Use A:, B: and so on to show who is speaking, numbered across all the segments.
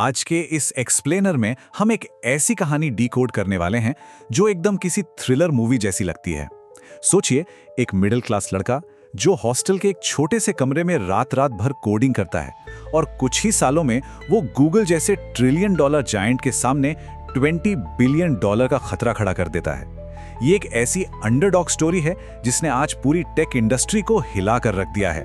A: आज के इस एक्सप्लेनर में हम एक ऐसी कहानी डीकोड करने वाले हैं जो एकदम किसी थ्रिलर मूवी जैसी लगती है। सोचिए, एक मिडिल क्लास लड़का जो हॉस्टल के एक छोटे से कमरे में रात रात भर कोडिंग करता है और कुछ ही सालों में वो गूगल जैसे ट्रिलियन डॉलर जायंट के सामने 20 बिलियन डॉलर का खतरा खड़ा कर देता है। ये एक ऐसी अंडरडॉग स्टोरी है जिसने आज पूरी टेक इंडस्ट्री को हिला कर रख दिया है।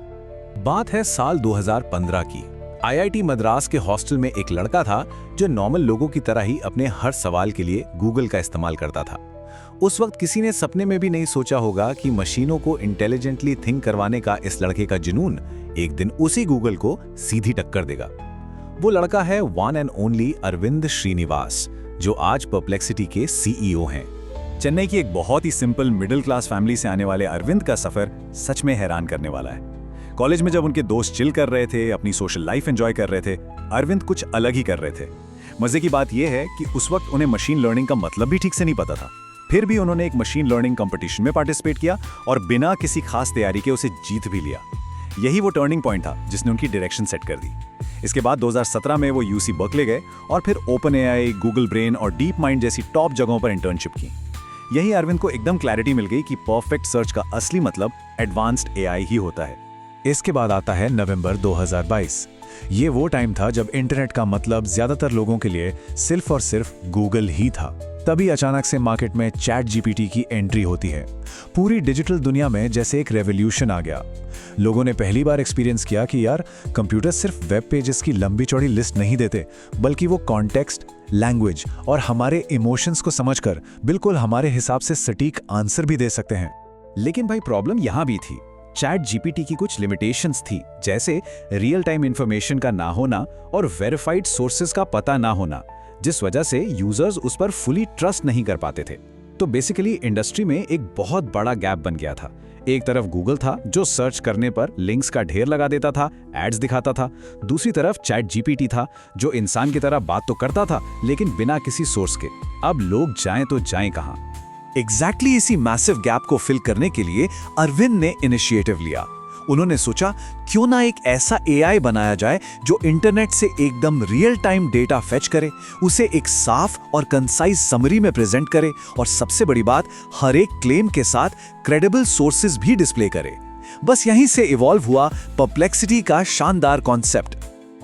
A: बात है साल 2015 की। आईआईटी मद्रास के हॉस्टल में एक लड़का था जो नॉर्मल लोगों की तरह ही अपने हर सवाल के लिए गूगल का इस्तेमाल करता था। उस वक्त किसी ने सपने में भी नहीं सोचा होगा कि मशीनों को इंटेलिजेंटली थिंक करवाने का इस लड़के का जुनून एक दिन उसी गूगल को सीधी टक्कर देगा। वो लड़का है one and only Arvind Srinivas, जो आज परप्लेक्सिटी के सीईओ हैं। चेन्नई की एक बहुत ही सिंपल मिडिल क्लास फैमिली से आने वाले अरविंद का सफर सच में हैरान करने वाला है। कॉलेज में जब उनके दोस्त चिल कर रहे थे, अपनी सोशल लाइफ एंजॉय कर रहे थे, अरविंद कुछ अलग ही कर रहे थे। मजे की बात यह है कि उस वक्त उन्हें मशीन लर्निंग का मतलब भी ठीक से नहीं पता था। फिर भी उन्होंने एक मशीन लर्निंग कंपटीशन में पार्टिसिपेट किया और बिना किसी खास तैयारी के उसे जीत भी लिया। यही वो टर्निंग पॉइंट था जिसने उनकी डायरेक्शन सेट कर दी। इसके बाद 2017 में वो यूसी बर्कले गए और फिर ओपन एआई, गूगल ब्रेन और डीप माइंड जैसी टॉप जगहों पर इंटर्नशिप की। यही अरविंद को एकदम क्लैरिटी मिल गई कि परफेक्ट सर्च का असली मतलब एडवांस्ड एआई ही होता है। इसके बाद आता है नवंबर 2022। ये वो टाइम था जब इंटरनेट का मतलब ज्यादातर लोगों के लिए सिर्फ और सिर्फ गूगल ही था। तभी अचानक से मार्केट में चैट जीपीटी की एंट्री होती है। पूरी डिजिटल दुनिया में जैसे एक रेवोल्यूशन आ गया। लोगों ने पहली बार एक्सपीरियंस किया कि यार, कंप्यूटर सिर्फ वेब पेजेस की लंबी चौड़ी लिस्ट नहीं देते, बल्कि वो कॉन्टेक्स्ट, लैंग्वेज और हमारे इमोशंस को समझकर बिल्कुल हमारे हिसाब से सटीक आंसर भी दे सकते हैं। लेकिन भाई, प्रॉब्लम यहां भी थी। चैट जीपीटी की कुछ लिमिटेशंस थी, जैसे रियल टाइम इंफॉर्मेशन का ना होना और वेरीफाइड सोर्सेज का पता ना होना, जिस वजह से यूजर्स उस पर फुली ट्रस्ट नहीं कर पाते थे। तो बेसिकली इंडस्ट्री में एक बहुत बड़ा गैप बन गया था। एक तरफ गूगल था जो सर्च करने पर लिंक्स का ढेर लगा देता था, एड्स दिखाता था। दूसरी तरफ चैट जीपीटी था जो इंसान की तरह बात तो करता था लेकिन बिना किसी सोर्स के। अब लोग जाएं तो जाएं कहां? एग्जैक्टली इसी मैसिव गैप को फिल करने के लिए अरविंद ने इनिशिएटिव लिया। उन्होंने सोचा, क्यों ना एक ऐसा एआई बनाया जाए जो इंटरनेट से एकदम रियल टाइम डेटा फेच करे, उसे एक साफ और कंसाइज समरी में प्रेजेंट करे और सबसे बड़ी बात, हर एक क्लेम के साथ क्रेडिबल सोर्सेज भी डिस्प्ले करे। बस यहीं से इवॉल्व हुआ परप्लेक्सिटी का शानदार कॉन्सेप्ट।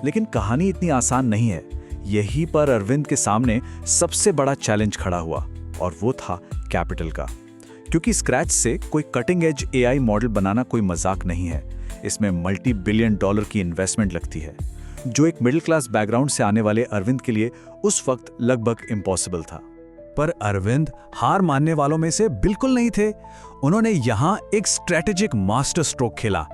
A: लेकिन कहानी इतनी आसान नहीं है। यहीं पर अरविंद के सामने सबसे बड़ा चैलेंज खड़ा हुआ और वो था कैपिटल का। क्योंकि स्क्रैच से कोई कटिंग एज एआई मॉडल बनाना कोई मजाक नहीं है। इसमें मल्टी बिलियन डॉलर की इन्वेस्टमेंट लगती है, जो एक मिडिल क्लास बैकग्राउंड से आने वाले अरविंद के लिए उस वक्त लगभग इम्पॉसिबल था। पर अरविंद हार मानने वालों में से बिल्कुल नहीं थे। उन्होंने यहां एक स्ट्रेटेजिक मास्टर स्ट्रोक खेला।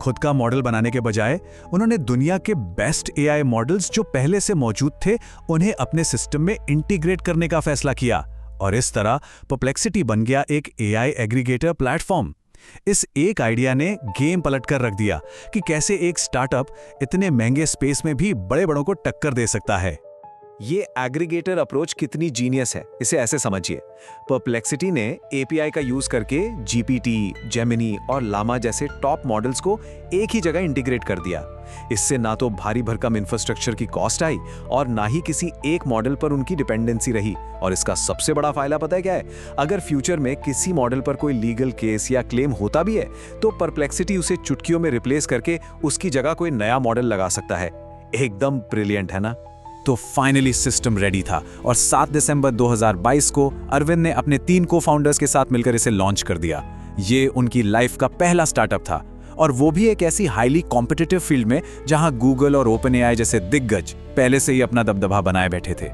A: खुद का मॉडल बनाने के बजाय उन्होंने दुनिया के बेस्ट एआई मॉडल्स जो पहले से मौजूद थे, उन्हें अपने सिस्टम में इंटीग्रेट करने का फैसला किया। और इस तरह परप्लेक्सिटी बन गया एक एआई एग्रीगेटर प्लेटफॉर्म। इस एक आइडिया ने गेम पलट कर रख दिया कि कैसे एक स्टार्टअप इतने महंगे स्पेस में भी बड़े बड़ों को टक्कर दे सकता है। ये एग्रीगेटर अप्रोच कितनी जीनियस है, इसे ऐसे समझिए। परप्लेक्सिटी ने एपीआई का यूज करके जीपीटी, जेमिनी और लामा जैसे टॉप मॉडल्स को एक ही जगह इंटीग्रेट कर दिया। इससे ना तो भारी भरकम इंफ्रास्ट्रक्चर की कॉस्ट आई और ना ही किसी एक मॉडल पर उनकी डिपेंडेंसी रही। और इसका सबसे बड़ा फायदा पता है क्या है? अगर फ्यूचर में किसी मॉडल पर कोई लीगल केस या क्लेम होता भी है तो परप्लेक्सिटी उसे चुटकियों में रिप्लेस करके उसकी जगह कोई नया मॉडल लगा सकता है। एकदम ब्रिलियंट है ना? तो फाइनली सिस्टम रेडी था और 7 दिसंबर 2022 को अरविंद ने अपने 3 को-फाउंडर्स के साथ मिलकर इसे लॉन्च कर दिया। ये उनकी लाइफ का पहला स्टार्टअप था, और वो भी एक ऐसी हाईली कॉम्पिटिटिव फील्ड में जहां गूगल और ओपन एआई जैसे दिग्गज पहले से ही अपना दबदबा बनाए बैठे थे।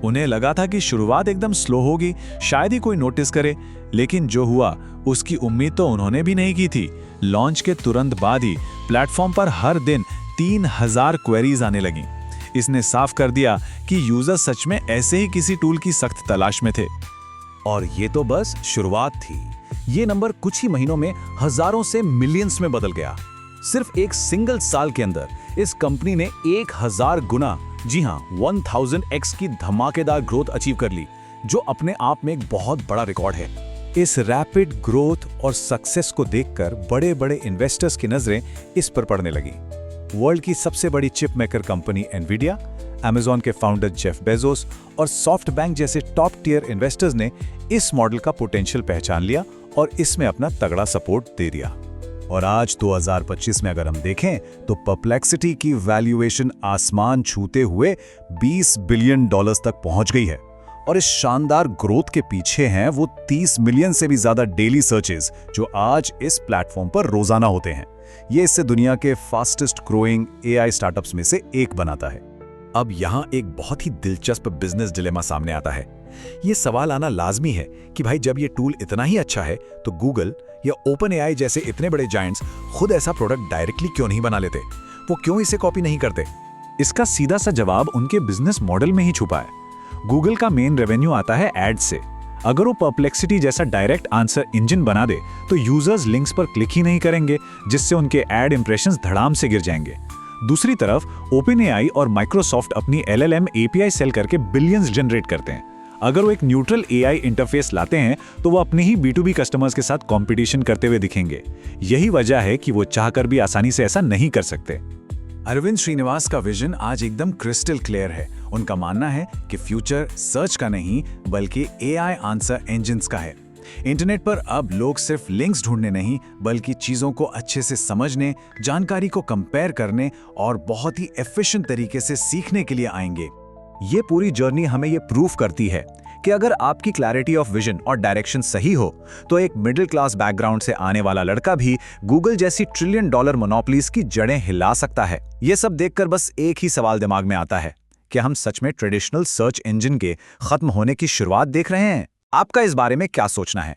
A: उन्हें लगा था कि शुरुआत एकदम स्लो होगी, शायद ही कोई नोटिस करे, लेकिन जो हुआ उसकी उम्मीद तो उन्होंने भी नहीं की थी। लॉन्च के तुरंत बाद ही प्लेटफॉर्म पर हर दिन 3000 क्वेरीज आने लगी। इसने साफ कर दिया कि यूजर सच में ऐसे ही किसी टूल की सख्त तलाश में थे। और ये तो बस शुरुआत थी। ये नंबर कुछ ही महीनों में हजारों से मिलियंस में बदल गया। सिर्फ एक सिंगल साल के अंदर इस कंपनी ने 1000 गुना, जी हां 1000x की धमाकेदार ग्रोथ अचीव कर ली, जो अपने आप में एक बहुत बड़ा रिकॉर्ड है। इस रैपिड ग्रोथ और सक्सेस को देखकर बड़े बड़े इन्वेस्टर्स की नजरें इस पर पड़ने लगी। वर्ल्ड की सबसे बड़ी chip maker company Nvidia, Amazon के फाउंडर जेफ बेजोस और सॉफ्टबैंक जैसे टॉप टियर इन्वेस्टर्स ने इस मॉडल का पोटेंशियल पहचान लिया और इसमें अपना तगड़ा सपोर्ट दे दिया। और आज 2025 में अगर हम देखें तो परप्लेक्सिटी की वैल्यूएशन आसमान छूते हुए $20 बिलियन तक पहुंच गई है। और इस शानदार ग्रोथ के पीछे हैं वो 30 मिलियन से भी ज्यादा डेली सर्चेस जो आज इस प्लेटफॉर्म पर रोजाना होते हैं। ये इससे दुनिया के फास्टेस्ट ग्रोइंग एआई स्टार्टअप्स में से एक बनाता है। अब यहाँ एक बहुत ही दिलचस्प बिजनेस डिलेमा सामने आता है। ये सवाल आना लाजमी है कि भाई जब ये टूल इतना ही अच्छा है तो गूगल या ओपन एआई जैसे इतने बड़े जायंट्स खुद ऐसा प्रोडक्ट डायरेक्टली क्यों नहीं बना लेते? वो क्यों इसे कॉपी नहीं करते? इसका सीधा सा जवाब उनके बिजनेस मॉडल में ही छुपा है। गूगल का मेन रेवेन्यू आता है एड से। अगर वो परप्लेक्सिटी जैसा डायरेक्ट आंसर इंजन बना दे तो यूजर्स लिंक्स पर क्लिक ही नहीं करेंगे, जिससे उनके एड इंप्रेशंस धड़ाम से गिर जाएंगे। दूसरी तरफ ओपनएआई और माइक्रोसॉफ्ट अपनी एलएलएम एपीआई सेल करके बिलियंस जनरेट करते हैं। अगर वो एक न्यूट्रल एआई इंटरफेस लाते हैं तो वो अपने ही B2B कस्टमर्स के साथ कंपटीशन करते हुए दिखेंगे। यही वजह है कि वो चाहकर भी आसानी से ऐसा नहीं कर सकते। अरविंद श्रीनिवास का विजन आज एकदम क्रिस्टल क्लियर है। उनका मानना है कि फ्यूचर सर्च का नहीं बल्कि एआई आंसर इंजन्स का है। इंटरनेट पर अब लोग सिर्फ लिंक्स ढूंढने नहीं बल्कि चीजों को अच्छे से समझने, जानकारी को कंपेयर करने और बहुत ही एफिशिएंट तरीके से सीखने के लिए आएंगे। ये पूरी जर्नी हमें ये प्रूफ करती है कि अगर आपकी क्लैरिटी ऑफ विजन और डायरेक्शन सही हो तो एक मिडिल क्लास बैकग्राउंड से आने वाला लड़का भी गूगल जैसी $1 ट्रिलियन मोनोपोलीज की जड़ें हिला सकता है। ये सब देखकर बस एक ही सवाल दिमाग में आता है कि हम सच में ट्रेडिशनल सर्च इंजन के खत्म होने की शुरुआत देख रहे हैं? आपका इस बारे में क्या सोचना है?